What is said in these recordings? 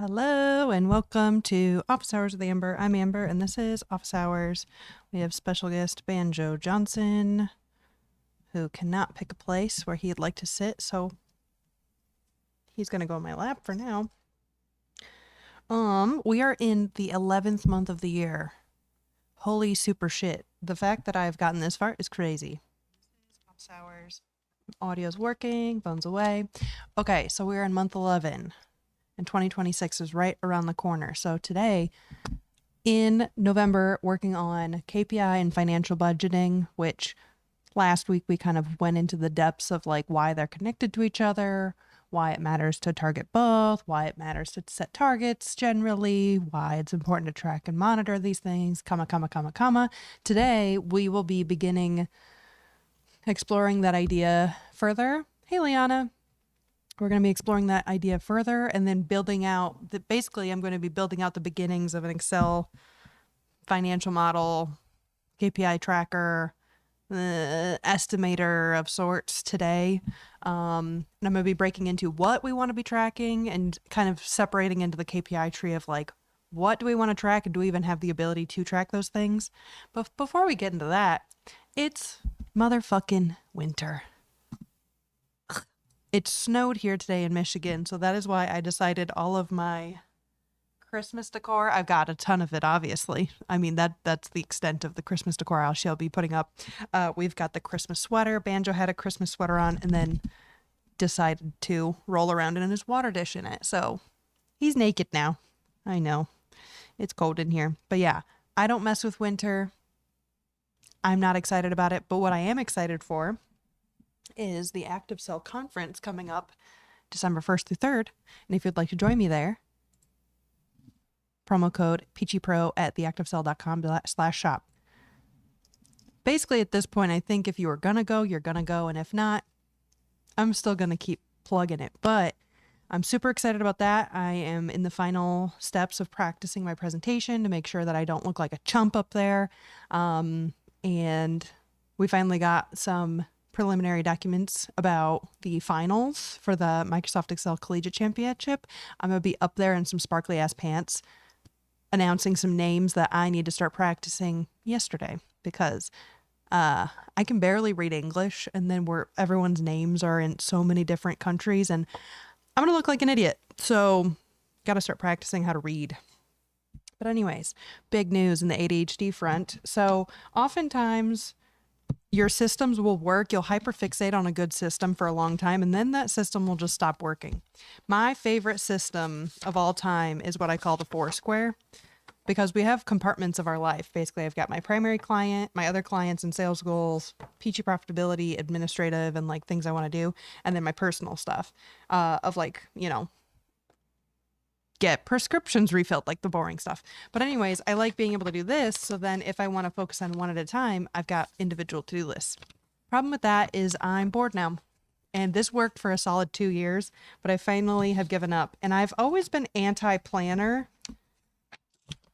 Hello and welcome to Office Hours with Amber. I'm Amber and this is Office Hours. We have special guest Banjo Johnson who cannot pick a place where he'd like to sit, so he's going to go in my lap for now. We are in the 11th month of the year. Holy super shit. The fact that I've gotten this far is crazy. Office Hours. Audio's working, phone's away. Okay, so we're in month 11. And 2026 is right around the corner. So today, in November, working on KPI and financial budgeting, which last week we kind of went into the depths of like why they're connected to each other, why it matters to target both, why it matters to set targets generally, why it's important to track and monitor these things, comma. Today, we will be beginning exploring that idea further. Hey, Liana. We're going to be exploring that idea further and then building out basically I'm going to be building out the beginnings of an Excel financial model, KPI tracker, estimator of sorts today. And I'm going to be breaking into what we want to be tracking and kind of separating into the KPI tree of like, what do we want to track and do we even have the ability to track those things? But before we get into that, it's motherfucking winter. It snowed here today in Michigan, so that is why I decided all of my Christmas decor, I've got a ton of it, obviously. I mean, that's the extent of the Christmas decor I shall be putting up. We've got the Christmas sweater. Banjo had a Christmas sweater on and then decided to roll around in his water dish in it. So he's naked now. I know. It's cold in here. But yeah, I don't mess with winter. I'm not excited about it. But what I am excited for is the Active Cell conference coming up December 1st through 3rd. And if you'd like to join me there, promo code PeachyPro at theactivecell.com/shop. Basically, at this point, I think if you are going to go, you're going to go. And if not, I'm still going to keep plugging it. But I'm super excited about that. I am in the final steps of practicing my presentation to make sure that I don't look like a chump up there. And we finally got some preliminary documents about the finals for the Microsoft Excel Collegiate Championship. I'm going to be up there in some sparkly ass pants announcing some names that I need to start practicing yesterday because I can barely read English and then everyone's names are in so many different countries and I'm going to look like an idiot. So got to start practicing how to read. But anyways, big news in the ADHD front. So oftentimes your systems will work. You'll hyperfixate on a good system for a long time, and then that system will just stop working. My favorite system of all time is what I call the Foursquare, because we have compartments of our life. Basically, I've got my primary client, my other clients and sales goals, peachy profitability, administrative, and like things I want to do, and then my personal stuff of like, get prescriptions refilled, like the boring stuff. But anyways, I like being able to do this. So then if I want to focus on one at a time, I've got individual to-do lists. Problem with that is I'm bored now. And this worked for a solid 2 years, but I finally have given up. And I've always been anti-planner,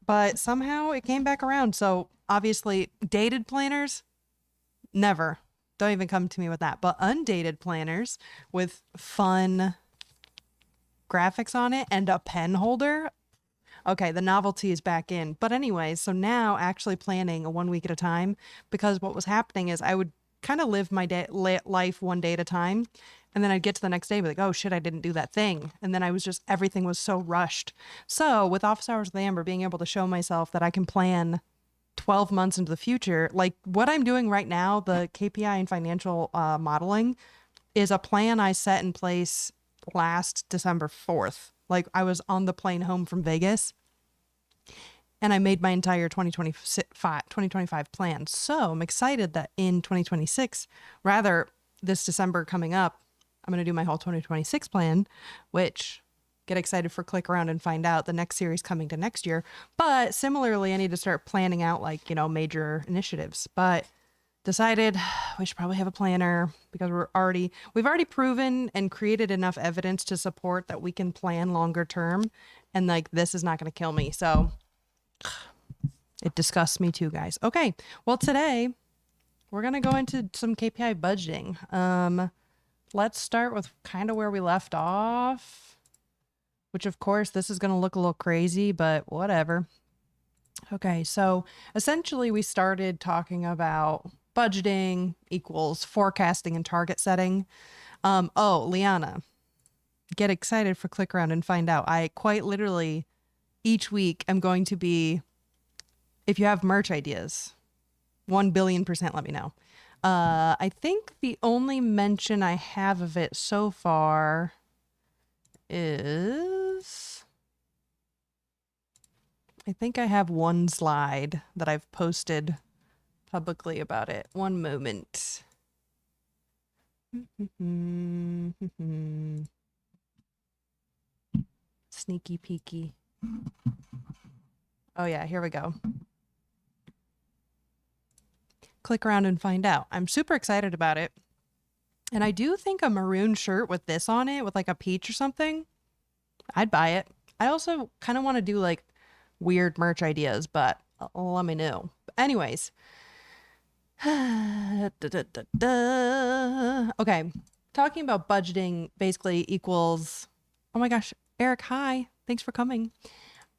but somehow it came back around. So obviously dated planners, never. Don't even come to me with that. But undated planners with fun graphics on it and a pen holder. Okay, the novelty is back in. But anyways, so now actually planning a 1 week at a time, because what was happening is I would kind of live my life 1 day at a time. And then I'd get to the next day and be like, oh shit, I didn't do that thing. And then everything was so rushed. So with Office Hours with Amber, being able to show myself that I can plan 12 months into the future, like what I'm doing right now, the KPI and financial modeling is a plan I set in place last December 4th. Like I was on the plane home from Vegas and I made my entire 2025 plan. So I'm excited that in 2026, rather this December coming up, I'm going to do my whole 2026 plan, which get excited for click around and find out the next series coming to next year. But similarly, I need to start planning out like, major initiatives, but decided we should probably have a planner because we've already proven and created enough evidence to support that we can plan longer term. And like, this is not going to kill me. So it disgusts me too, guys. Okay. Well, today we're going to go into some KPI budgeting. Let's start with kind of where we left off, which of course this is going to look a little crazy, but whatever. Okay, so essentially we started talking about budgeting equals forecasting and target setting. Oh, Liana, get excited for Click Around and Find Out. I quite literally each week I'm going to be, if you have merch ideas, 1,000,000,000% let me know. I think the only mention I have of it so far is, I think I have one slide that I've posted publicly about it. One moment. Sneaky peeky. Oh yeah, here we go. Click around and find out. I'm super excited about it. And I do think a maroon shirt with this on it, with like a peach or something, I'd buy it. I also kind of want to do like weird merch ideas, but let me know. Anyways. Okay. Talking about budgeting basically equals, oh my gosh, Eric, hi. Thanks for coming.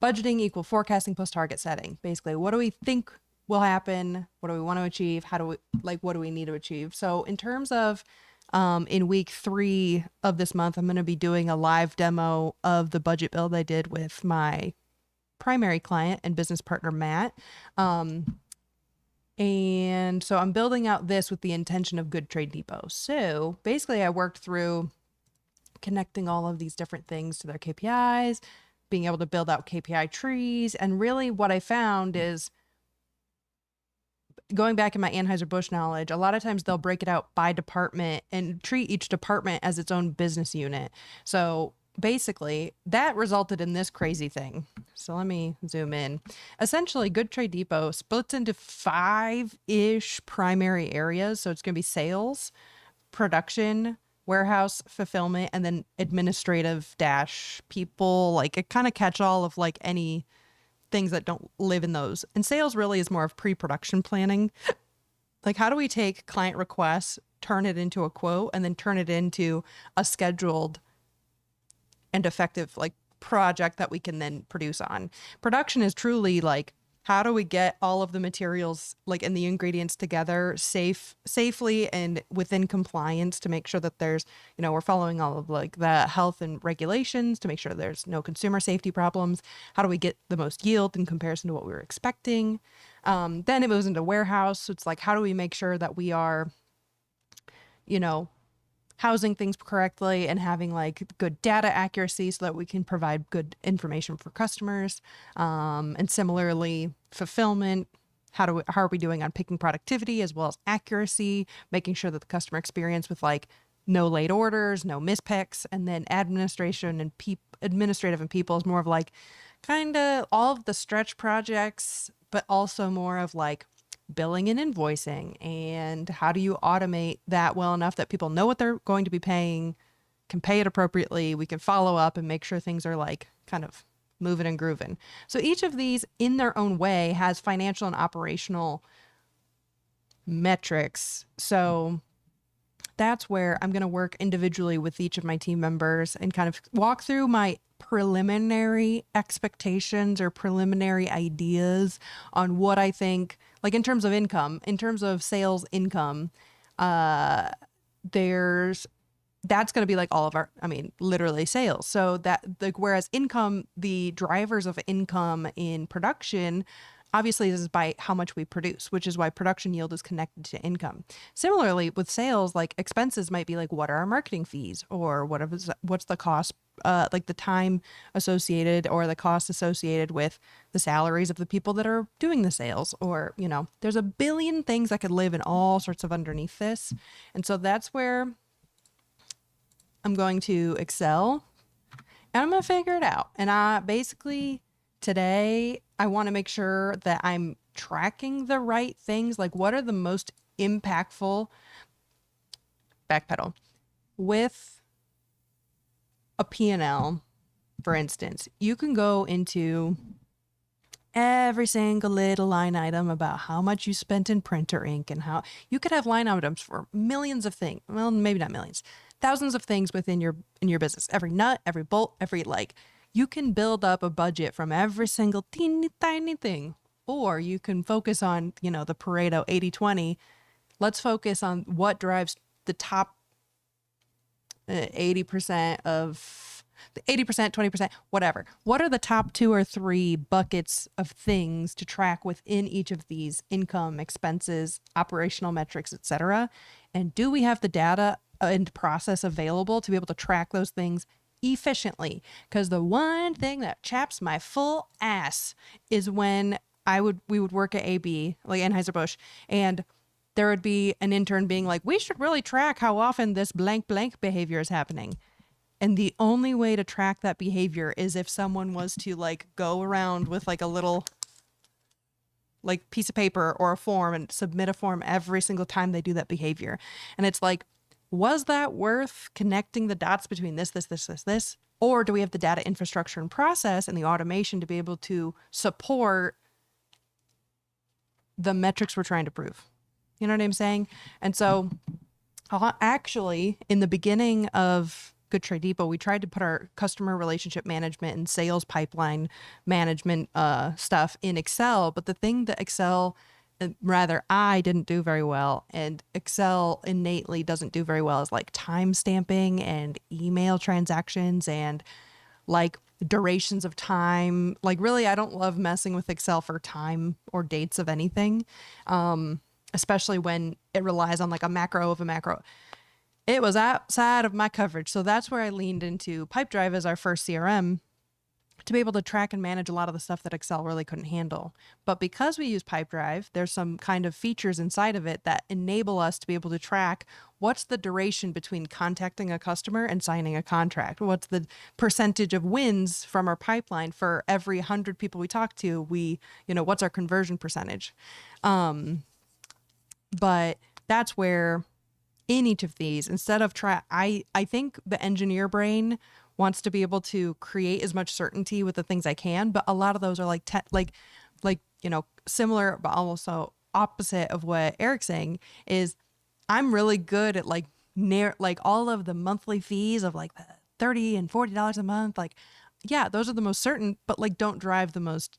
Budgeting equal forecasting plus target setting. Basically, what do we think will happen? What do we want to achieve? How do we, like, what do we need to achieve? So in terms of, in week 3 of this month, I'm going to be doing a live demo of the budget build I did with my primary client and business partner, Matt. And so I'm building out this with the intention of Good Trade Depot. So basically I worked through connecting all of these different things to their KPIs, being able to build out KPI trees. And really what I found is, going back in my Anheuser-Busch knowledge, a lot of times they'll break it out by department and treat each department as its own business unit. So basically that resulted in this crazy thing. So let me zoom in. Essentially, Good Trade Depot splits into 5-ish primary areas. So it's going to be sales, production, warehouse, fulfillment, and then administrative dash people. Like, it kind of catch all of like any things that don't live in those. And sales really is more of pre-production planning. Like, how do we take client requests, turn it into a quote, and then turn it into a scheduled and effective like project that we can then produce on. Production is truly like, how do we get all of the materials like and the ingredients together safely and within compliance to make sure that there's, you know, we're following all of like the health and regulations to make sure there's no consumer safety problems. How do we get the most yield in comparison to what we were expecting? Then it moves into warehouse. So it's like, how do we make sure that we are, you know, housing things correctly and having like good data accuracy so that we can provide good information for customers. And similarly, fulfillment, how are we doing on picking productivity as well as accuracy, making sure that the customer experience with like no late orders, no mispicks. And then administration and administrative and people is more of like kind of all of the stretch projects, but also more of like billing and invoicing, and how do you automate that well enough that people know what they're going to be paying, can pay it appropriately, we can follow up and make sure things are like kind of moving and grooving. So each of these in their own way has financial and operational metrics. So that's where I'm going to work individually with each of my team members and kind of walk through my preliminary expectations or preliminary ideas on what I think, like in terms of income, in terms of sales income, that's going to be like all of our, I mean, literally sales. So that like, whereas income, the drivers of income in production, obviously this is by how much we produce, which is why production yield is connected to income. Similarly with sales, like expenses might be like, what are our marketing fees, or what's the cost, like the time associated or the cost associated with the salaries of the people that are doing the sales, or, you know, there's a billion things that could live in all sorts of underneath this. And so that's where I'm going to excel and I'm going to figure it out. And I basically today, I want to make sure that I'm tracking the right things. Like, what are the most impactful, backpedal, with a P&L, for instance, you can go into every single little line item about how much you spent in printer ink and how you could have line items for millions of things. Well, maybe not millions, thousands of things within your business. Every nut, every bolt, every like You can build up a budget from every single teeny tiny thing, or you can focus on, you know, the Pareto 80/20. Let's focus on what drives the top 80% of the 80%, 20%, whatever. What are the top 2 or 3 buckets of things to track within each of these income, expenses, operational metrics, etc.? And do we have the data and process available to be able to track those things efficiently? Because the one thing that chaps my full ass is when we would work at AB, like Anheuser-Busch, and there would be an intern being like, we should really track how often this blank blank behavior is happening. And the only way to track that behavior is if someone was to like go around with like a little like piece of paper or a form and submit a form every single time they do that behavior. And it's like, was that worth connecting the dots between this? Or do we have the data infrastructure and process and the automation to be able to support the metrics we're trying to prove? You know what I'm saying? And so actually, in the beginning of Good Trade Depot, we tried to put our customer relationship management and sales pipeline management stuff in Excel. But the thing that I didn't do very well, and Excel innately doesn't do very well, is like time stamping and email transactions and like durations of time. Like really, I don't love messing with Excel for time or dates of anything. Especially when it relies on like a macro of a macro. It was outside of my coverage. So that's where I leaned into Pipedrive as our first CRM to be able to track and manage a lot of the stuff that Excel really couldn't handle. But because we use Pipedrive, there's some kind of features inside of it that enable us to be able to track what's the duration between contacting a customer and signing a contract. What's the percentage of wins from our pipeline for every 100 people we talk to? What's our conversion percentage? But that's where in each of these, instead of I think the engineer brain wants to be able to create as much certainty with the things I can, but a lot of those are like similar, but also opposite of what Eric's saying is I'm really good at like all of the monthly fees of like $30 and $40 a month. Like, yeah, those are the most certain, but like don't drive the most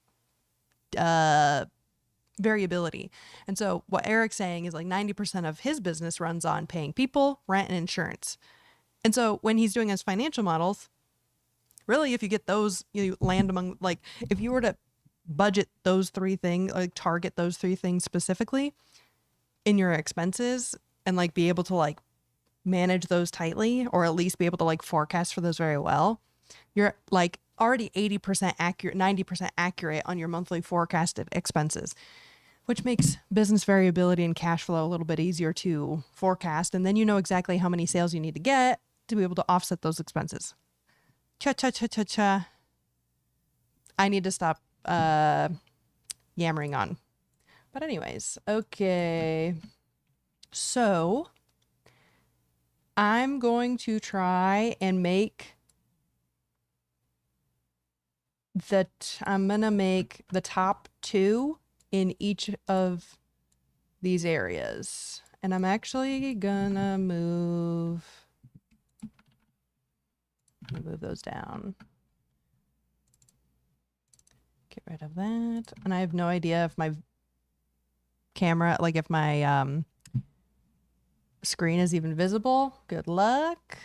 variability. And so what Eric's saying is like 90% of his business runs on paying people, rent, and insurance. And so when he's doing his financial models, really, if you get those, you land among, like, if you were to budget those 3 things, like target those 3 things specifically in your expenses and like be able to like manage those tightly, or at least be able to like forecast for those very well, you're like already 80% accurate, 90% accurate on your monthly forecasted expenses, which makes business variability and cash flow a little bit easier to forecast. And then you know exactly how many sales you need to get to be able to offset those expenses. Cha. I need to stop yammering on. But anyways, okay. So I'm going to try and make I'm going to make the top 2 in each of these areas. And I'm actually gonna move those down. Get rid of that. And I have no idea if my camera, like if my screen is even visible. Good luck.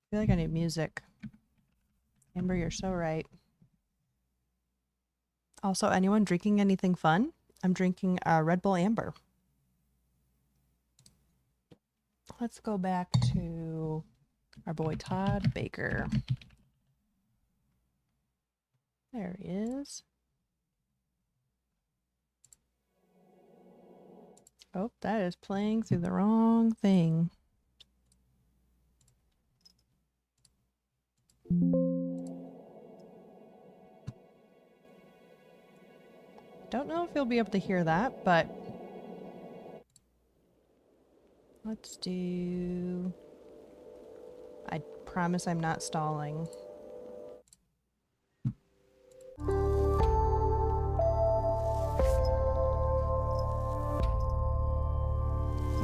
I feel like I need music. Amber, you're so right. Also, anyone drinking anything fun? I'm drinking Red Bull Amber. Let's go back to our boy Todd Baker. There he is. Oh, that is playing through the wrong thing. Don't know if you'll be able to hear that, but let's do... I promise I'm not stalling. Let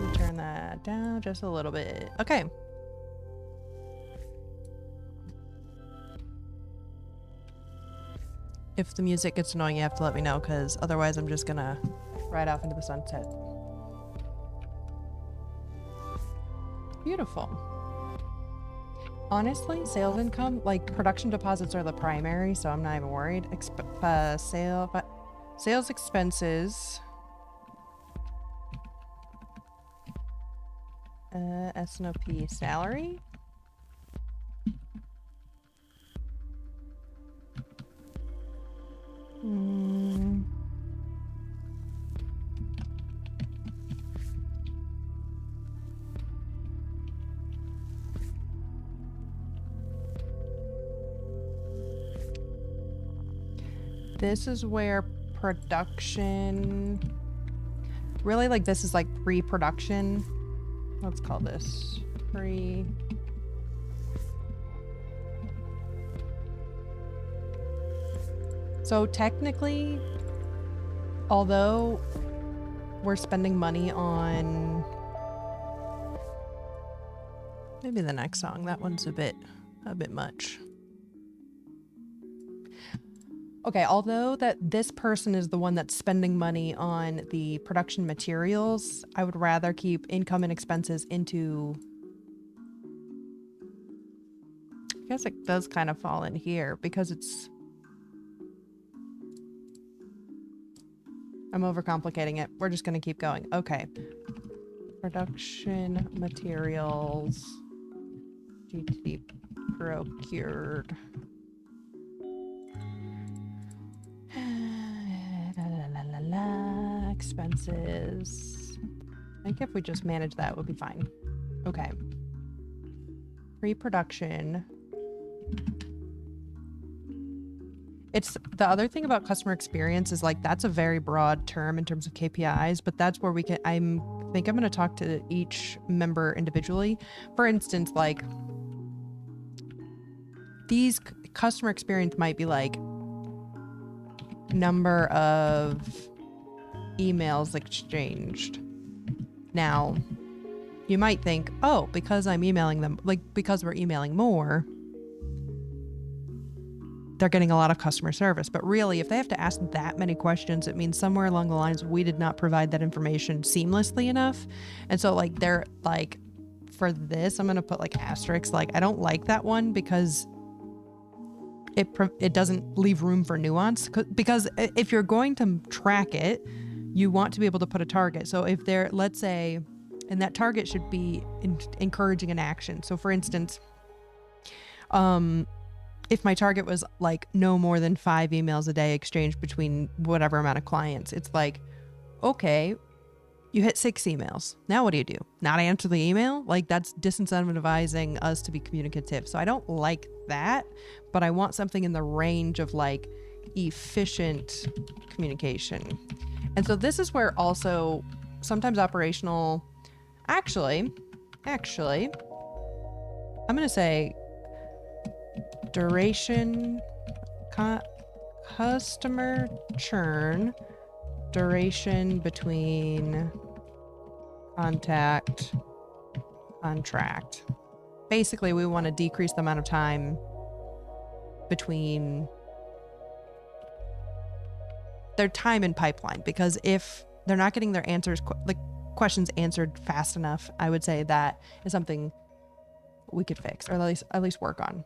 me turn that down just a little bit. Okay. If the music gets annoying, you have to let me know, because otherwise I'm just gonna ride off into the sunset. Beautiful. Honestly, sales income, like production deposits are the primary, so I'm not even worried. Sales expenses. S&OP salary. This is where production, really, like, this is like pre-production. Let's call this pre. So technically, although we're spending money on maybe the next song, that one's a bit much. Okay, although that this person is the one that's spending money on the production materials, I would rather keep income and expenses into... I guess it does kind of fall in here because it's... I'm overcomplicating it. We're just going to keep going. Okay. Production materials to be procured. Expenses. I think if we just manage that, we'll be fine. Okay. Pre-production. It's the other thing about customer experience is like that's a very broad term in terms of KPIs, but that's where we can I think I'm going to talk to each member individually. For instance, like these customer experience might be like number of emails exchanged. Now, you might think, oh, because I'm emailing them, like because we're emailing more, they're getting a lot of customer service. But really, if they have to ask that many questions, it means somewhere along the lines we did not provide that information seamlessly enough. And so like they're like, for this, I'm going to put like asterisks. Like I don't like that one because it doesn't leave room for nuance, because if you're going to track it, you want to be able to put a target. So if they're, let's say, and that target should be encouraging an action. So for instance, if my target was like no more than 5 emails a day exchanged between whatever amount of clients, it's like, okay, you hit 6 emails. Now what do? Not answer the email? Like that's disincentivizing us to be communicative. So I don't like that, but I want something in the range of like efficient communication. And so this is where also sometimes operational, actually, I'm going to say duration, customer churn, duration between contract. Basically, we want to decrease the amount of time between their time in pipeline, because if they're not getting their answers, like questions answered fast enough, I would say that is something we could fix, or at least work on.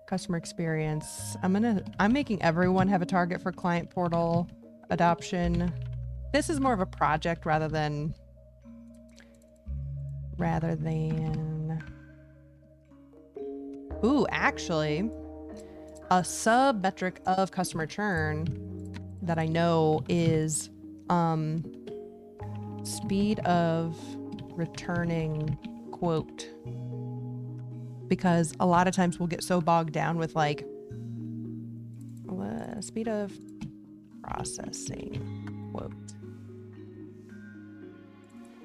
Customer experience. I'm making everyone have a target for client portal adoption. This is more of a project rather than ooh, actually a sub metric of customer churn that I know is speed of returning quote, because a lot of times we'll get so bogged down with like speed of processing quote.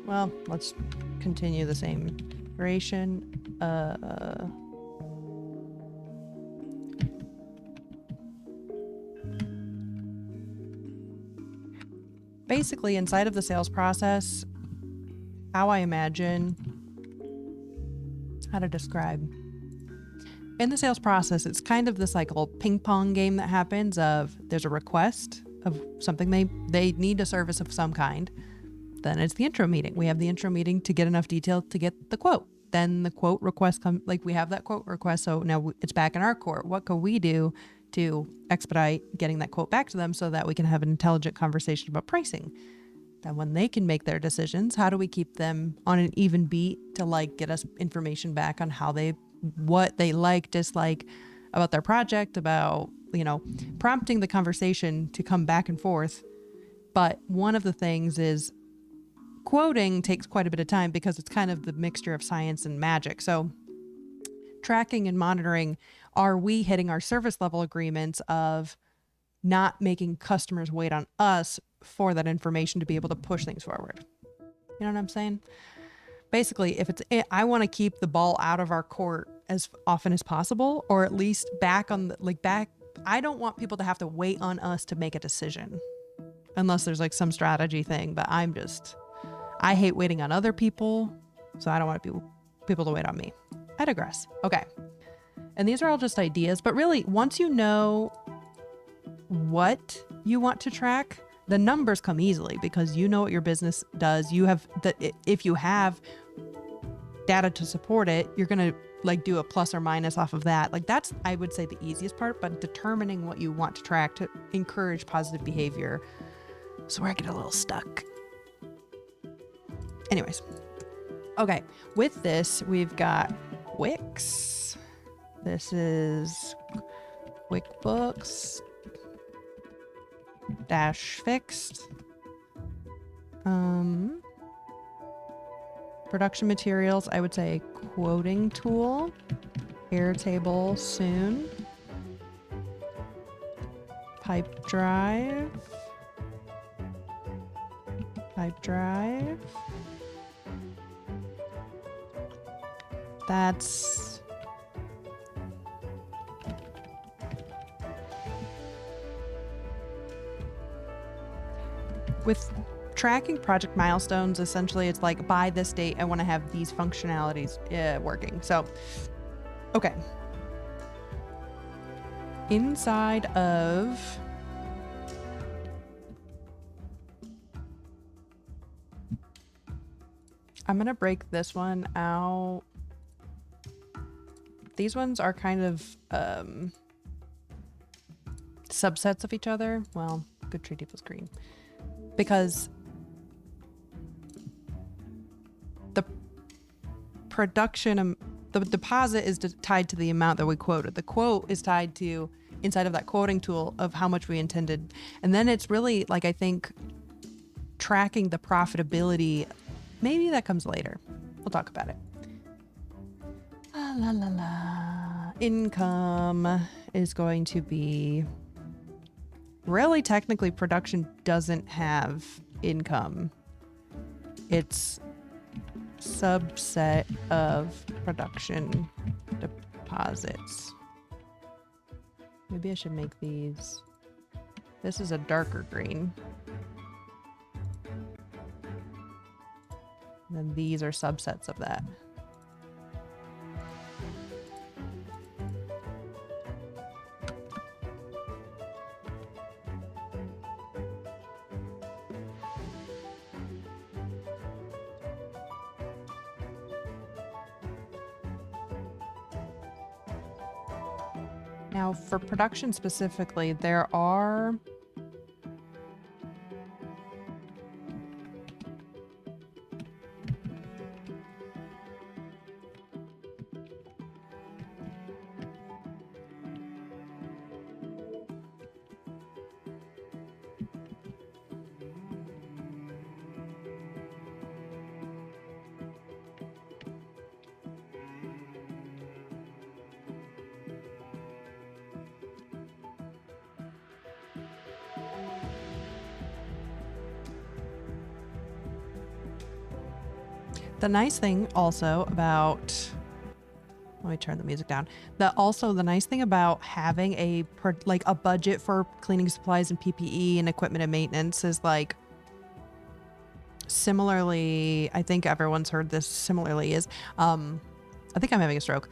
Well, let's continue the same duration. Basically, inside of the sales process, how I imagine how to describe. In the sales process, it's kind of this like little ping pong game that happens of there's a request of something they need a service of some kind. Then it's the intro meeting. We have the intro meeting to get enough detail to get the quote. Then the quote request comes, like we have that quote request. So now it's back in our court. What can we do to expedite getting that quote back to them so that we can have an intelligent conversation about pricing? Then when they can make their decisions, how do we keep them on an even beat to like get us information back on what they like, dislike about their project, about, prompting the conversation to come back and forth. But one of the things is quoting takes quite a bit of time because it's kind of the mixture of science and magic. So tracking and monitoring, are we hitting our service level agreements of not making customers wait on us for that information to be able to push things forward? You know what I'm saying? Basically, I want to keep the ball out of our court as often as possible, or at least back. I don't want people to have to wait on us to make a decision unless there's like some strategy thing, but I hate waiting on other people, so I don't want people to wait on me. I digress. Okay. And these are all just ideas, but really, once you know what you want to track, the numbers come easily because you know what your business does. If you have data to support it, you're going to like do a plus or minus off of that. Like that's, I would say, the easiest part, but determining what you want to track to encourage positive behavior. So where I get a little stuck. Anyways, okay, with this, we've got Wix. This is QuickBooks -fixed. Production materials, I would say quoting tool, Airtable soon, pipe drive. That's with tracking project milestones. Essentially, it's like by this date, I want to have these functionalities working. So, okay. Inside of I'm going to break this one out. These ones are kind of subsets of each other. Well, good tree equals green. Because the production, the deposit is tied to the amount that we quoted. The quote is tied to inside of that quoting tool of how much we intended. And then it's really like, I think, tracking the profitability. Maybe that comes later. We'll talk about it. Income is going to be really technically production doesn't have income. It's subset of production deposits. Maybe I should make these. This is a darker green. And then these are subsets of that. Now, for production specifically, there are The nice thing also about, let me turn the music down. The nice thing about having a budget for cleaning supplies and PPE and equipment and maintenance is like, similarly, I think everyone's heard this similarly is, I think I'm having a stroke.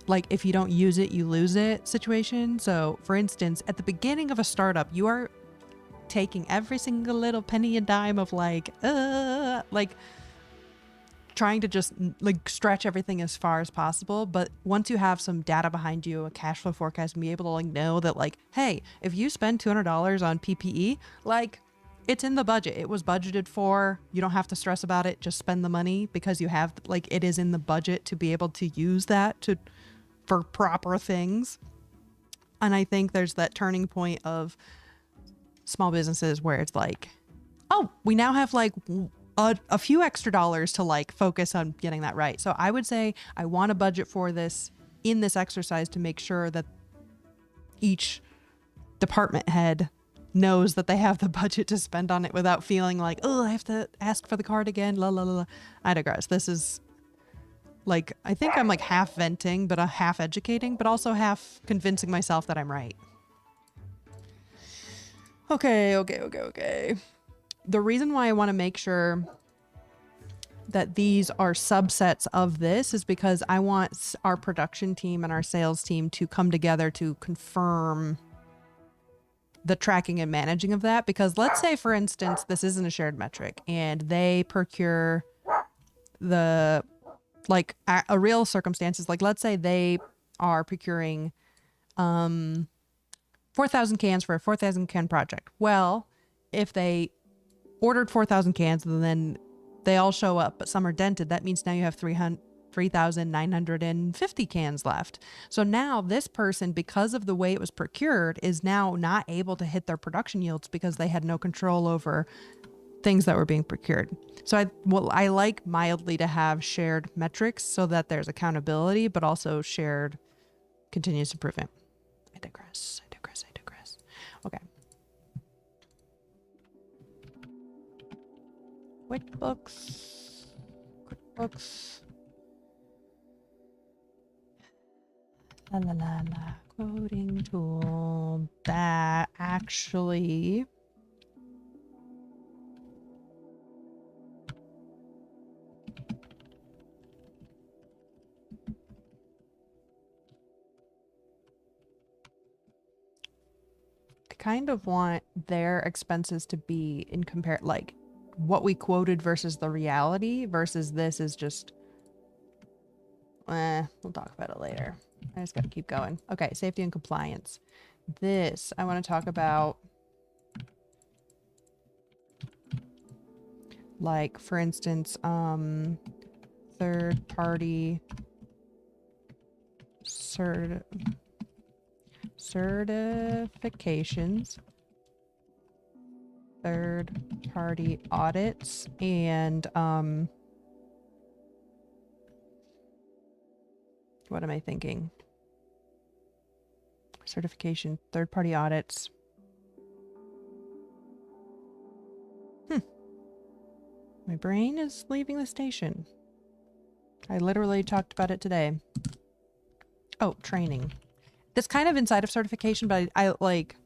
Like if you don't use it, you lose it situation. So for instance, at the beginning of a startup, you are taking every single little penny and dime of like trying to just like stretch everything as far as possible. But once you have some data behind you, a cash flow forecast, and be able to like know that like, hey, if you spend $200 on PPE, like it's in the budget. It was budgeted for. You don't have to stress about it. Just spend the money because you have like it is in the budget to be able to use that for proper things. And I think there's that turning point of small businesses where it's like, oh, we now have like a few extra dollars to like focus on getting that right. So I would say I want a budget for this in this exercise to make sure that each department head knows that they have the budget to spend on it without feeling like, oh, I have to ask for the card again. La la la la. I digress. This is like, I think I'm like half venting, but a half educating, but also half convincing myself that I'm right. Okay. The reason why I want to make sure that these are subsets of this is because I want our production team and our sales team to come together to confirm the tracking and managing of that. Because let's say, for instance, this isn't a shared metric and they procure a real circumstance is like, let's say they are procuring 4,000 cans for a 4,000 can project. Well, if they ordered 4,000 cans and then they all show up, but some are dented, that means now you have 3,950 cans left. So now this person, because of the way it was procured, is now not able to hit their production yields because they had no control over things that were being procured. So I like mildly to have shared metrics so that there's accountability, but also shared continuous improvement. I digress. Okay. QuickBooks. La. Quoting tool. That actually kind of want their expenses to be in like what we quoted versus the reality versus this is just we'll talk about it later. I just gotta keep going. Okay, safety and compliance. This I want to talk about, like for instance, third party certifications, third party audits, and what am I thinking? Certification, third party audits. My brain is leaving the station. I literally talked about it today. Oh, training. That's kind of inside of certification, but I like...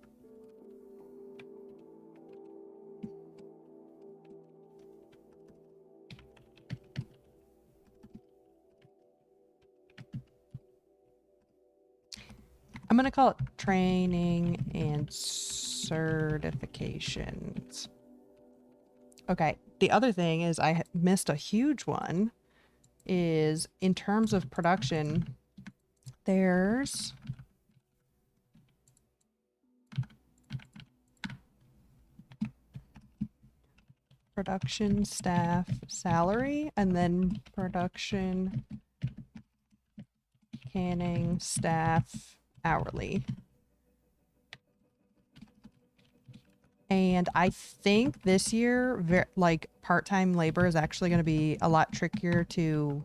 I'm going to call it training and certifications. Okay. The other thing is I missed a huge one is in terms of production, there's production staff salary and then production canning staff hourly. And I think this year, like part-time labor is actually going to be a lot trickier to,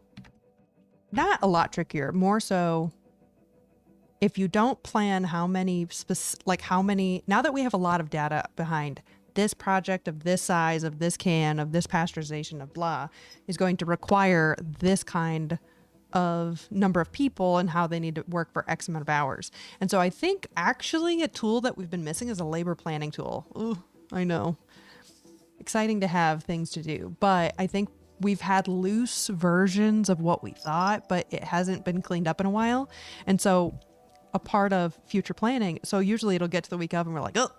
not a lot trickier, more so if you don't plan how many, now that we have a lot of data behind this project of this size, of this can, of this pasteurization, of blah, is going to require this kind of number of people and how they need to work for X amount of hours. And so I think actually a tool that we've been missing is a labor planning tool. Ooh, I know. Exciting to have things to do, but I think we've had loose versions of what we thought, but it hasn't been cleaned up in a while. And so a part of future planning, so usually it'll get to the week of and we're like, oh,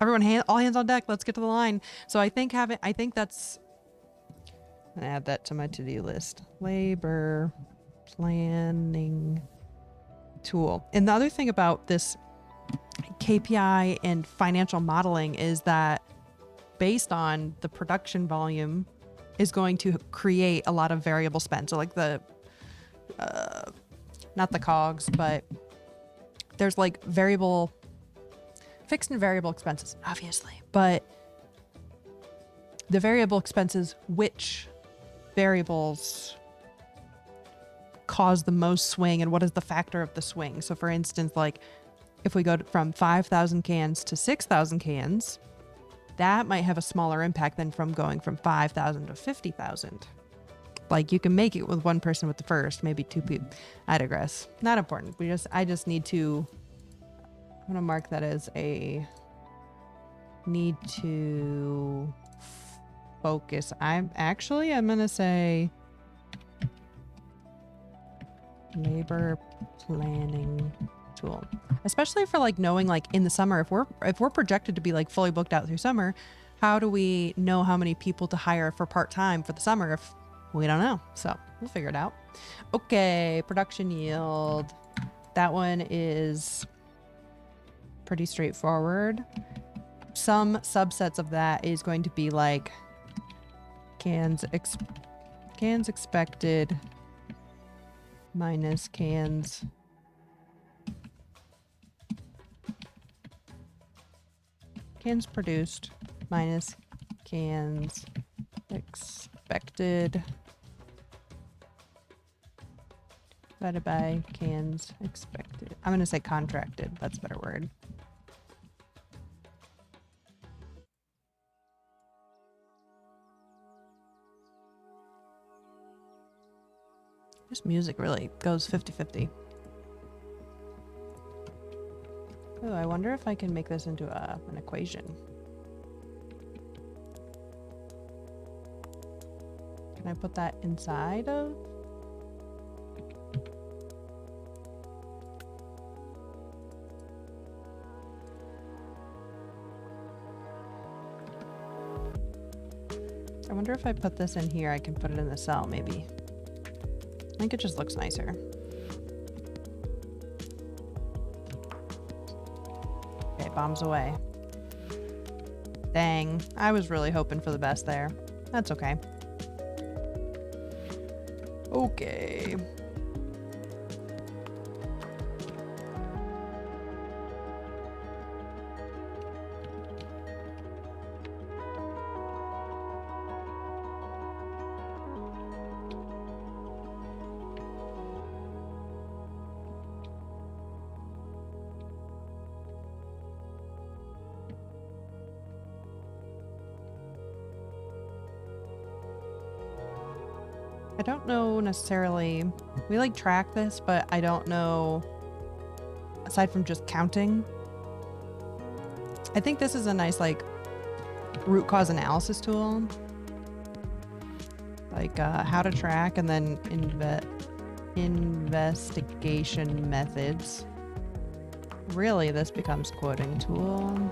everyone, all hands on deck, let's get to the line. So I think that's, I'm gonna add that to my to-do list. Labor planning tool. And the other thing about this KPI and financial modeling is that based on the production volume is going to create a lot of variable spend. So like the, not the COGS, but there's like fixed and variable expenses, obviously, but the variable expenses, which variables cause the most swing and what is the factor of the swing? So for instance, like if we go from 5,000 cans to 6,000 cans, that might have a smaller impact than from going from 5,000 to 50,000. Like you can make it with one person with the first, maybe two people. I digress. Not important. I just need to, I'm gonna mark that as a need to focus. I'm gonna say labor planning tool, especially for like knowing like in the summer, if we're projected to be like fully booked out through summer, how do we know how many people to hire for part-time for the summer if we don't know? So we'll figure it out. Okay, production yield. That one is pretty straightforward. Some subsets of that is going to be like cans expected minus cans produced minus cans expected divided by cans expected. I'm going to say contracted. That's a better word. This music really goes 50-50. Oh, I wonder if I can make this into an equation. Can I put that inside of? I wonder if I put this in here, I can put it in the cell maybe. I think it just looks nicer. Okay, bombs away. Dang, I was really hoping for the best there. That's okay. Okay. I don't know necessarily, we like track this, but I don't know, aside from just counting, I think this is a nice like root cause analysis tool, like how to track and then investigation methods. Really, this becomes quoting tool.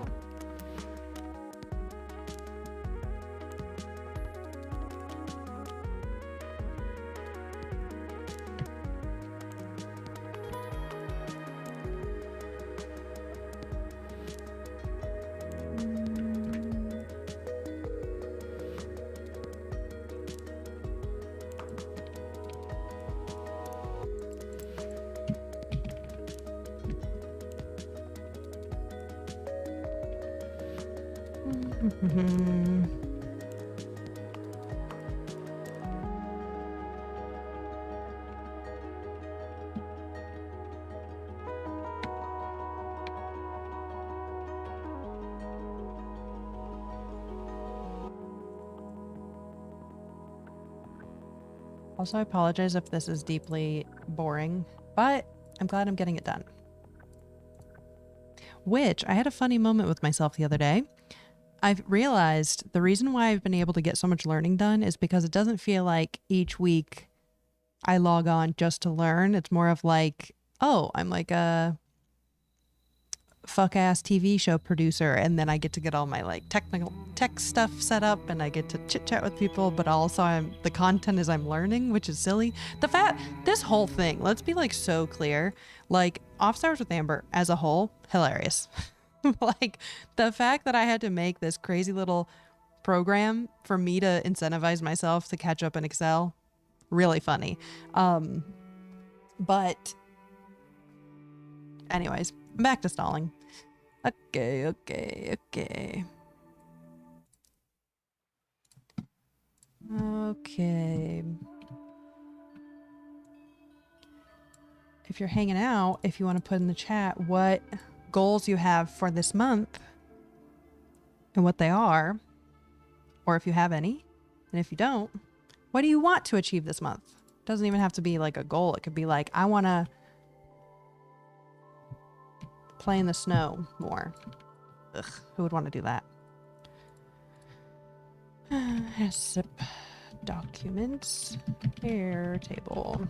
Also, I apologize if this is deeply boring, but I'm glad I'm getting it done. Which, I had a funny moment with myself the other day. I've realized the reason why I've been able to get so much learning done is because it doesn't feel like each week I log on just to learn. It's more of like, oh, I'm like a fuck ass TV show producer, and then I get to get all my like technical tech stuff set up, and I get to chit chat with people, but also the content is I'm learning, which is silly. This whole thing, let's be like so clear, like Office Hours with Amber as a whole, hilarious. Like the fact that I had to make this crazy little program for me to incentivize myself to catch up in Excel, really funny. But anyways, back to stalling. Okay. If you're hanging out, if you want to put in the chat what goals you have for this month and what they are, or if you have any, and if you don't, what do you want to achieve this month? It doesn't even have to be like a goal. It could be like, I want to play in the snow more. Ugh, who would want to do that? Zip documents, Airtable.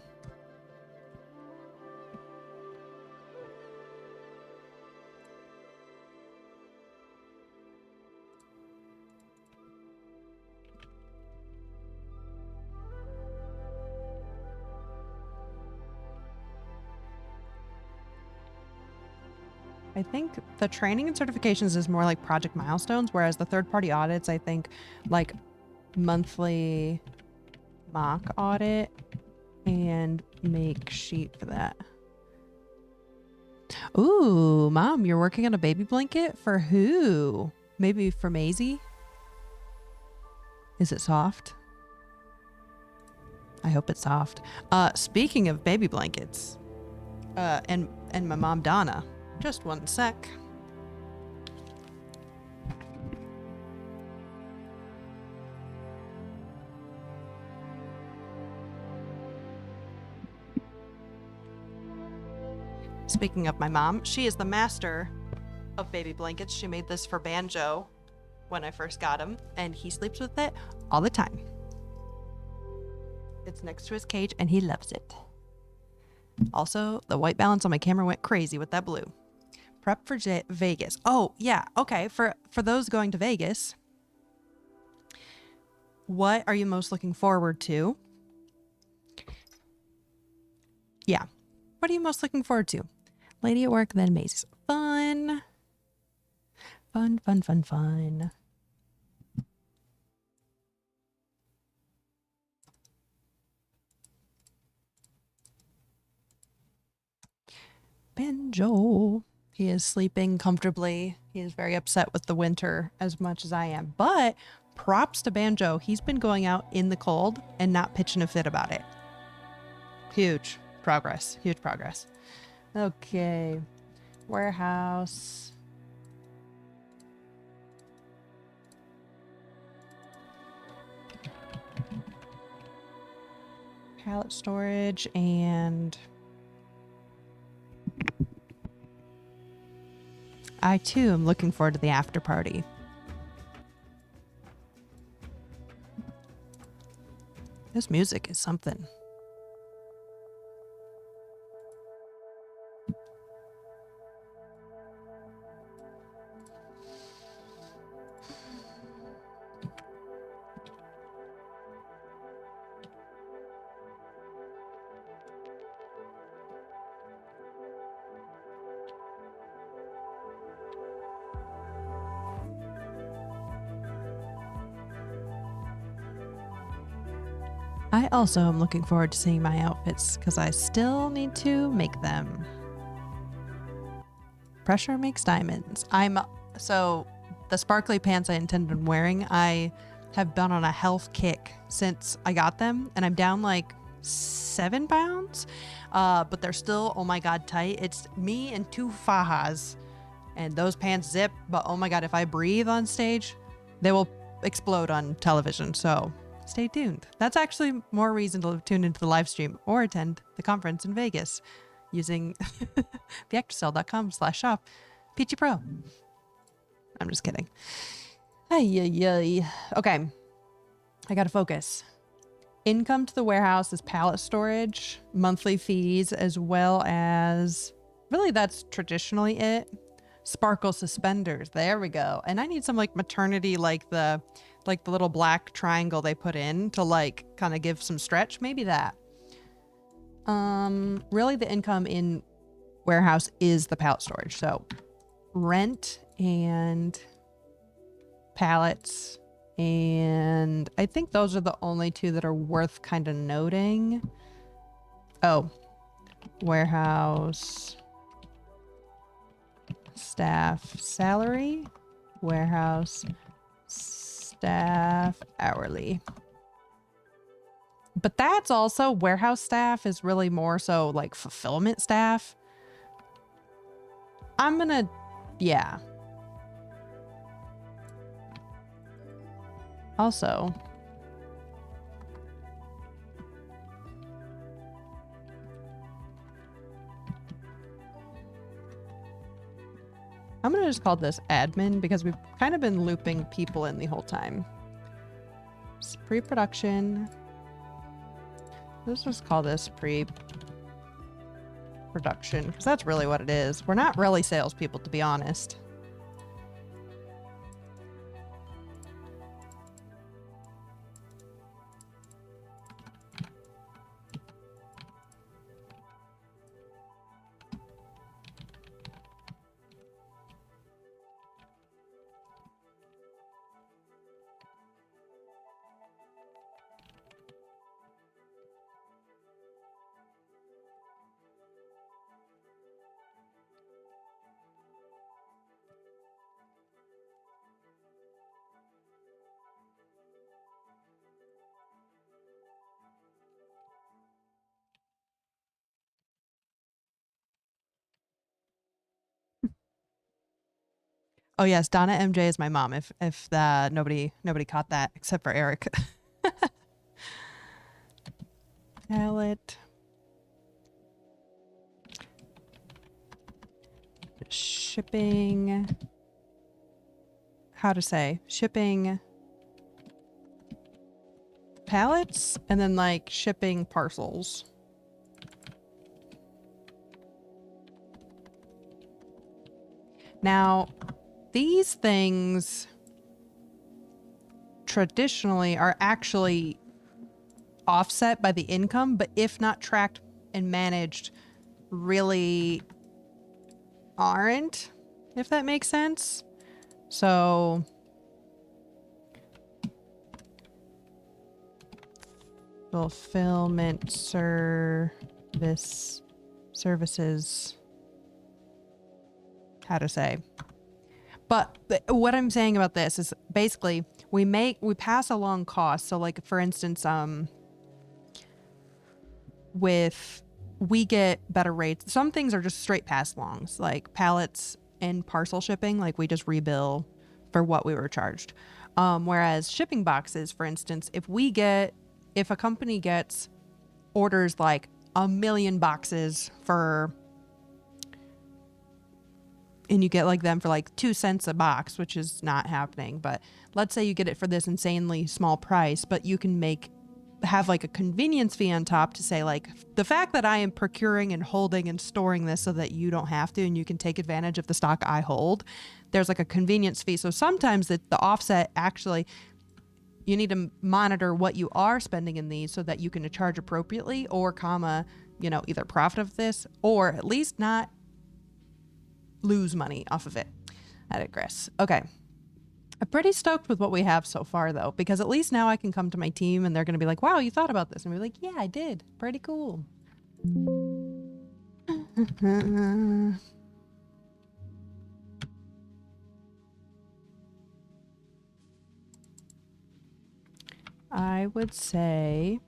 I think the training and certifications is more like project milestones, whereas the third-party audits, I think, like monthly mock audit and make sheet for that. Ooh, Mom, you're working on a baby blanket? For who? Maybe for Maisie? Is it soft? I hope it's soft. Speaking of baby blankets, and my mom, Donna. Just one sec. Speaking of my mom, she is the master of baby blankets. She made this for Banjo when I first got him, and he sleeps with it all the time. It's next to his cage, and he loves it. Also, the white balance on my camera went crazy with that blue. Prep for Vegas. Oh, yeah. Okay. For those going to Vegas, what are you most looking forward to? Yeah. What are you most looking forward to? Lady at work, then Macy's. Fun. Fun. Banjo. He is sleeping comfortably. He is very upset with the winter as much as I am. But props to Banjo. He's been going out in the cold and not pitching a fit about it. Huge progress. Huge progress. Okay. Warehouse. Pallet storage and... I too am looking forward to the after party. This music is something. I also am looking forward to seeing my outfits because I still need to make them. Pressure makes diamonds. So the sparkly pants I intended on wearing, I have been on a health kick since I got them, and I'm down like 7 pounds, but they're still, oh my God, tight. It's me and 2 fajas, and those pants zip, but oh my God, if I breathe on stage, they will explode on television. So stay tuned. That's actually more reason to tune into the live stream or attend the conference in Vegas using theactorsell.com/shop Peachy Pro. I'm just kidding. Ay. Okay. I gotta focus. Income to the warehouse is pallet storage, monthly fees, as well as, really that's traditionally it. Sparkle suspenders. There we go. And I need some like maternity, like the little black triangle they put in to like kind of give some stretch. Maybe that. Really the income in warehouse is the pallet storage. So rent and pallets. And I think those are the only two that are worth kind of noting. Oh, warehouse staff salary, warehouse staff hourly. But that's also warehouse staff is really more so like fulfillment staff. I'm gonna, yeah. Also, I'm gonna just call this admin because we've kind of been looping people in the whole time. It's pre-production. Let's just call this pre-production because that's really what it is. We're not really salespeople, to be honest. Oh yes, Donna MJ is my mom. If nobody caught that except for Eric. Palette. Shipping. How to say? Shipping pallets and then like shipping parcels. Now, these things traditionally are actually offset by the income, but if not tracked and managed, really aren't, if that makes sense. So fulfillment services, how to say. But what I'm saying about this is basically we pass along costs. So like, for instance, we get better rates. Some things are just straight pass alongs, like pallets and parcel shipping. Like we just rebill for what we were charged. Whereas shipping boxes, for instance, if a company gets orders like 1 million boxes and you get like them for like 2 cents a box, which is not happening. But let's say you get it for this insanely small price, but you can have like a convenience fee on top to say like, the fact that I am procuring and holding and storing this so that you don't have to, and you can take advantage of the stock I hold, there's like a convenience fee. So sometimes the offset actually, you need to monitor what you are spending in these so that you can charge appropriately or either profit of this or at least not lose money off of it. I digress. Okay. I'm pretty stoked with what we have so far though, because at least now I can come to my team and they're going to be like, wow, you thought about this. And be like, yeah, I did. Pretty cool. I would say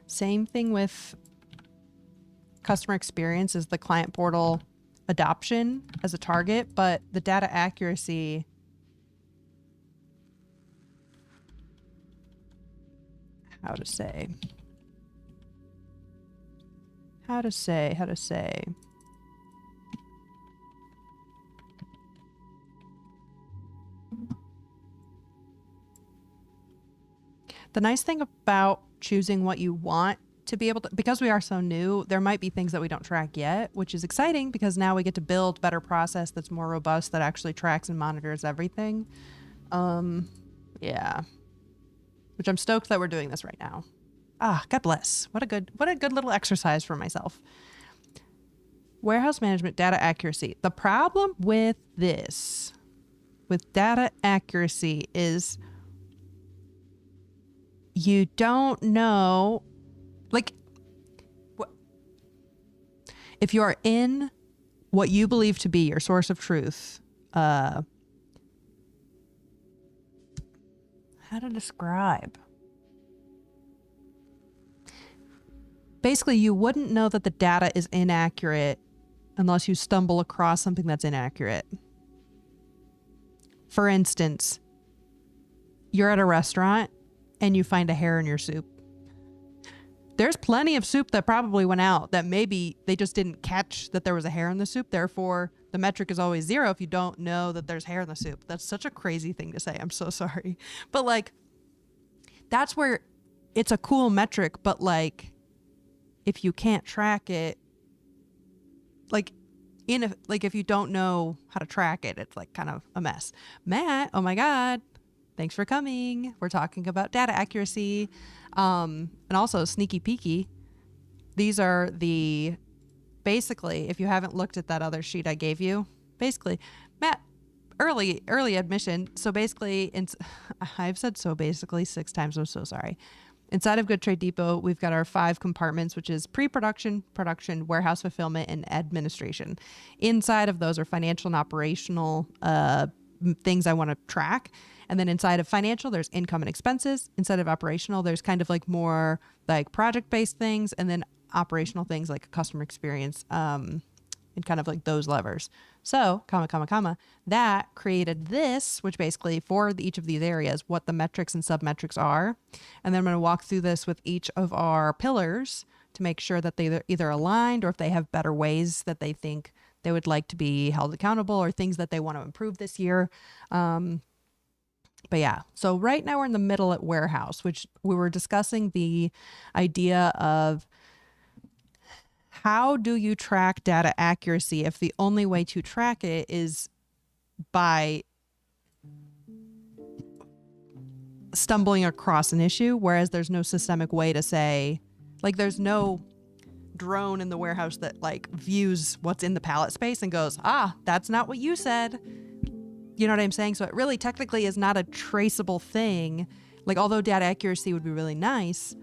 same thing with customer experience as the client portal adoption as a target, but the data accuracy how to say. How to say. The nice thing about choosing what you want to be able to, because we are so new, there might be things that we don't track yet, which is exciting because now we get to build better process that's more robust, that actually tracks and monitors everything. Yeah. Which I'm stoked that we're doing this right now. Ah, God bless. What a good little exercise for myself. Warehouse management, data accuracy. The problem with this, with data accuracy, is you don't know, like, if you are in what you believe to be your source of truth, how to describe? Basically, you wouldn't know that the data is inaccurate unless you stumble across something that's inaccurate. For instance, you're at a restaurant and you find a hair in your soup. There's plenty of soup that probably went out that maybe they just didn't catch that there was a hair in the soup. Therefore, the metric is always 0 if you don't know that there's hair in the soup. That's such a crazy thing to say. I'm so sorry. But like, that's where it's a cool metric, but like, if you can't track it, like if you don't know how to track it, it's like kind of a mess. Matt, oh my God, thanks for coming. We're talking about data accuracy, and also sneaky peeky. These are basically, if you haven't looked at that other sheet I gave you, basically, Matt, early admission. So basically, I've said so basically 6 times. I'm so sorry. Inside of Good Trade Depot, we've got our 5 compartments, which is pre-production, production, warehouse fulfillment, and administration. Inside of those are financial and operational things I want to track. And then inside of financial, there's income and expenses. Inside of operational, there's kind of like more like project-based things, and then operational things like customer experience, and kind of like those levers. So, that created this, which basically for each of these areas, what the metrics and sub-metrics are. And then I'm going to walk through this with each of our pillars to make sure that they either aligned, or if they have better ways that they think they would like to be held accountable, or things that they want to improve this year. But yeah, so right now we're in the middle at warehouse, which we were discussing the idea of how do you track data accuracy if the only way to track it is by stumbling across an issue, whereas there's no systemic way to say, like, there's no drone in the warehouse that like views what's in the pallet space and goes, that's not what you said. You know what I'm saying? So it really technically is not a traceable thing. Like, although data accuracy would be really nice,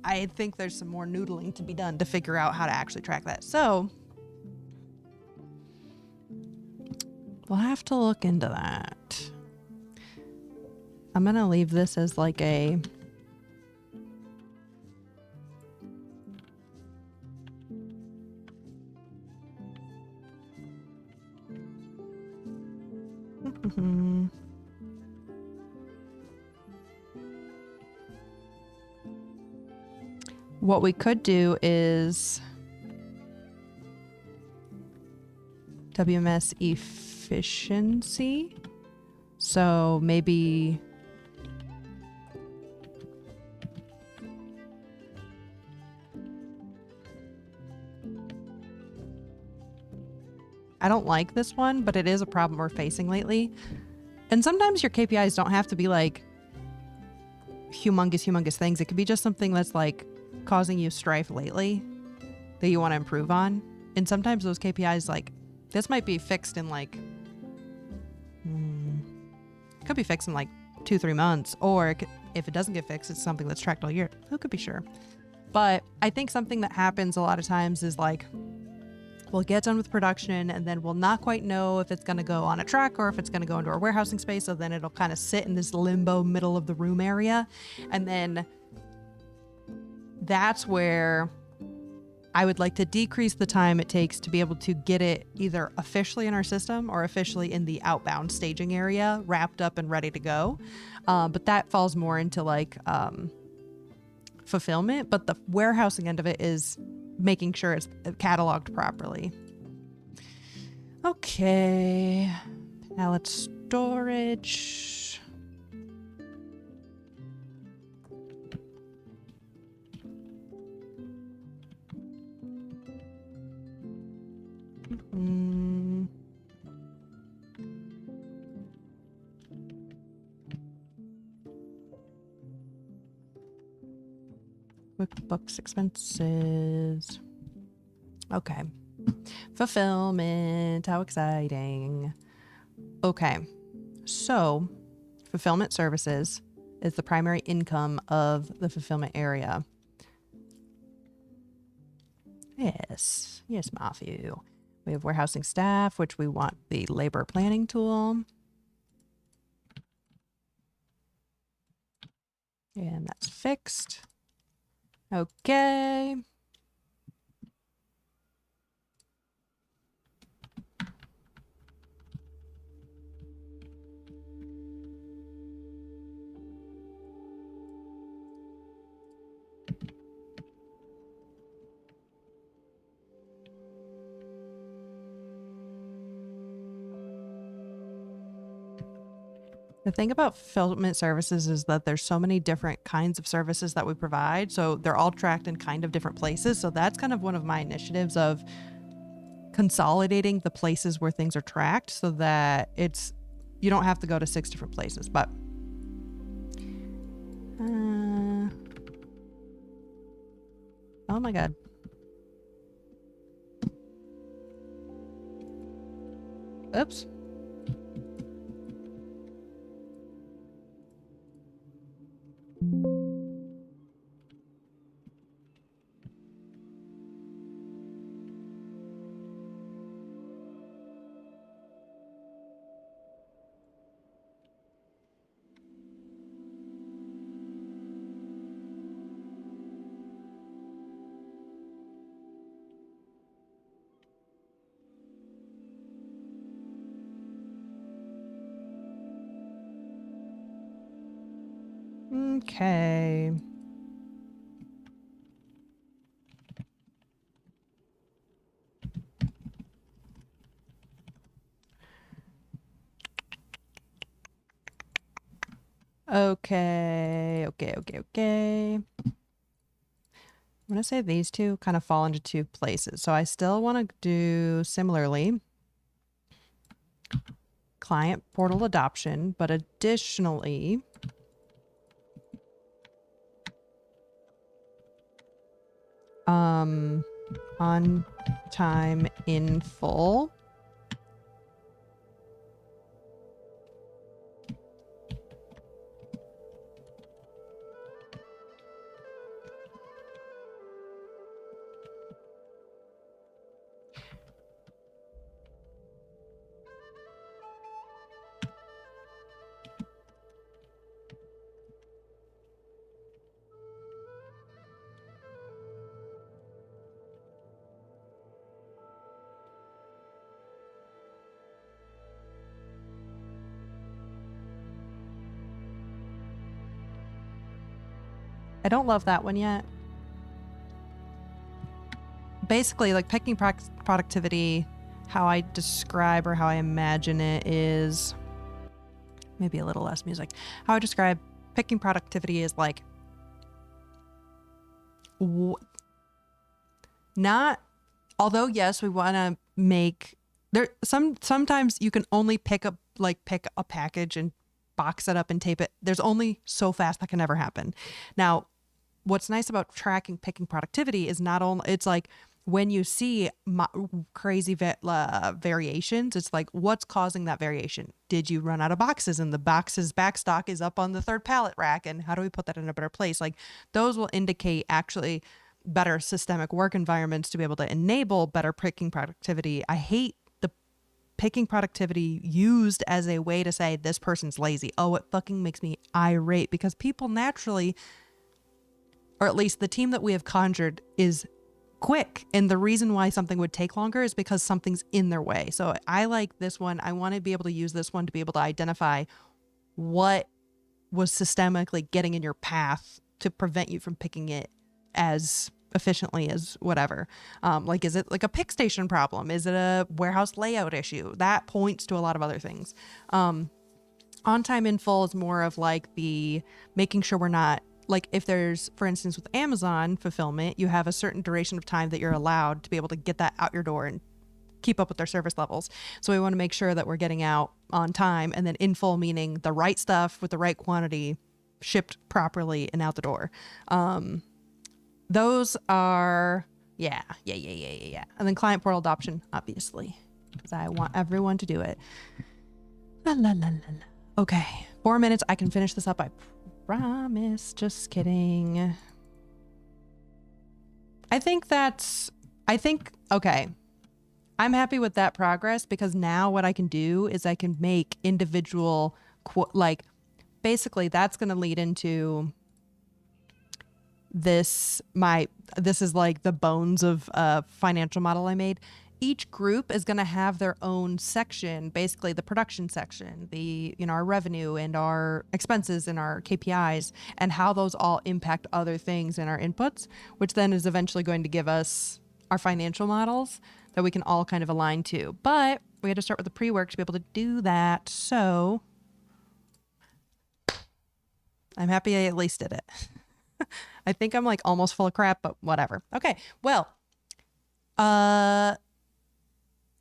I think there's some more noodling to be done to figure out how to actually track that. So we'll have to look into that. I'm going to leave this as like a what we could do is WMS efficiency. So maybe I don't like this one, but it is a problem we're facing lately. And sometimes your KPIs don't have to be like humongous things. It could be just something that's like causing you strife lately that you want to improve on. And sometimes those KPIs, like, this might be fixed in like, it could be fixed in like 2-3 months, or if it doesn't get fixed, it's something that's tracked all year. Who could be sure? But I think something that happens a lot of times is like, we'll get done with production and then we'll not quite know if it's going to go on a truck or if it's going to go into our warehousing space. So then it'll kind of sit in this limbo middle of the room area. And then that's where I would like to decrease the time it takes to be able to get it either officially in our system or officially in the outbound staging area, wrapped up and ready to go. But that falls more into like fulfillment, but the warehousing end of it is making sure it's cataloged properly. Okay, pallet storage. QuickBooks expenses. Okay. Fulfillment. How exciting. Okay. So, fulfillment services is the primary income of the fulfillment area. Yes. Yes, Matthew. We have warehousing staff, which we want the labor planning tool. And that's fixed. Okay. The thing about fulfillment services is that there's so many different kinds of services that we provide. So they're all tracked in kind of different places. So that's kind of one of my initiatives of consolidating the places where things are tracked so that you don't have to go to 6 different places. But oh my God. Oops. Okay. Okay. I'm going to say these two kind of fall into two places. So I still want to do similarly client portal adoption, but additionally on time in full. I don't love that one yet. Basically, like picking productivity, how I describe or how I imagine it is maybe a little less music. How I describe picking productivity is like not, although yes, we want to make there sometimes you can only pick a package and box it up and tape it. There's only so fast that can ever happen. Now, what's nice about tracking picking productivity is not only it's like when you see crazy variations, it's like, what's causing that variation? Did you run out of boxes and the boxes backstock is up on the third pallet rack? And how do we put that in a better place? Like those will indicate actually better systemic work environments to be able to enable better picking productivity. I hate the picking productivity used as a way to say this person's lazy. Oh, it fucking makes me irate because people naturally, or at least the team that we have conjured, is quick. And the reason why something would take longer is because something's in their way. So I like this one. I want to be able to use this one to be able to identify what was systemically getting in your path to prevent you from picking it as efficiently as whatever. Like, is it like a pick station problem? Is it a warehouse layout issue? That points to a lot of other things. On time in full is more of like the making sure we're not, like if there's, for instance, with Amazon fulfillment, you have a certain duration of time that you're allowed to be able to get that out your door and keep up with their service levels. So we want to make sure that we're getting out on time, and then in full meaning the right stuff with the right quantity shipped properly and out the door. Those are, yeah. And then client portal adoption, obviously, because I want everyone to do it. La, la, la, la, la. Okay, 4 minutes. I can finish this up. I promise. Just kidding. Okay. I'm happy with that progress, because now what I can do is I can make individual, like, basically that's going to lead into this is like the bones of a financial model I made. Each group is going to have their own section, basically the production section, the, our revenue and our expenses and our KPIs, and how those all impact other things in our inputs, which then is eventually going to give us our financial models that we can all kind of align to. But we had to start with the pre-work to be able to do that. So I'm happy I at least did it. I think I'm like almost full of crap, but whatever. Okay. Well,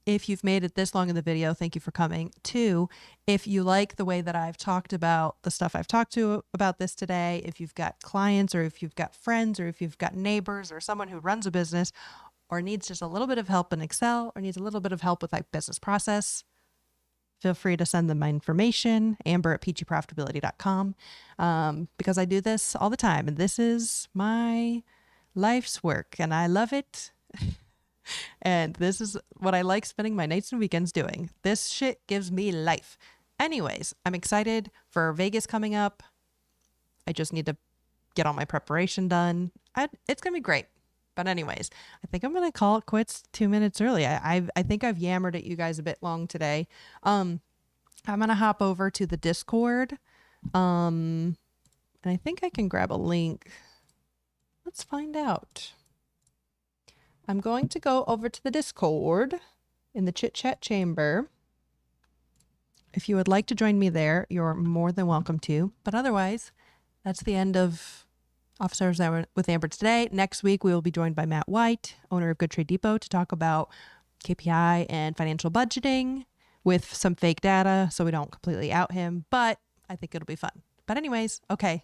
if you've made it this long in the video, thank you for coming. 2, if you like the way that I've talked about the stuff I've talked to about this today, if you've got clients, or if you've got friends, or if you've got neighbors, or someone who runs a business, or needs just a little bit of help in Excel, or needs a little bit of help with like business process, feel free to send them my information, amber@peachyprofitability.com, because I do this all the time, and this is my life's work, and I love it. And this is what I like spending my nights and weekends doing. This shit gives me life. Anyways, I'm excited for Vegas coming up. I just need to get all my preparation done. It's going to be great. But anyways, I think I'm going to call it quits 2 minutes early. I think I've yammered at you guys a bit long today. I'm going to hop over to the Discord. And I think I can grab a link. Let's find out. I'm going to go over to the Discord in the chit chat chamber. If you would like to join me there, you're more than welcome to. But otherwise, that's the end of Office Hours with Amber today. Next week, we will be joined by Matt White, owner of Good Trade Depot, to talk about KPI and financial budgeting with some fake data, so we don't completely out him. But I think it'll be fun. But anyways, okay.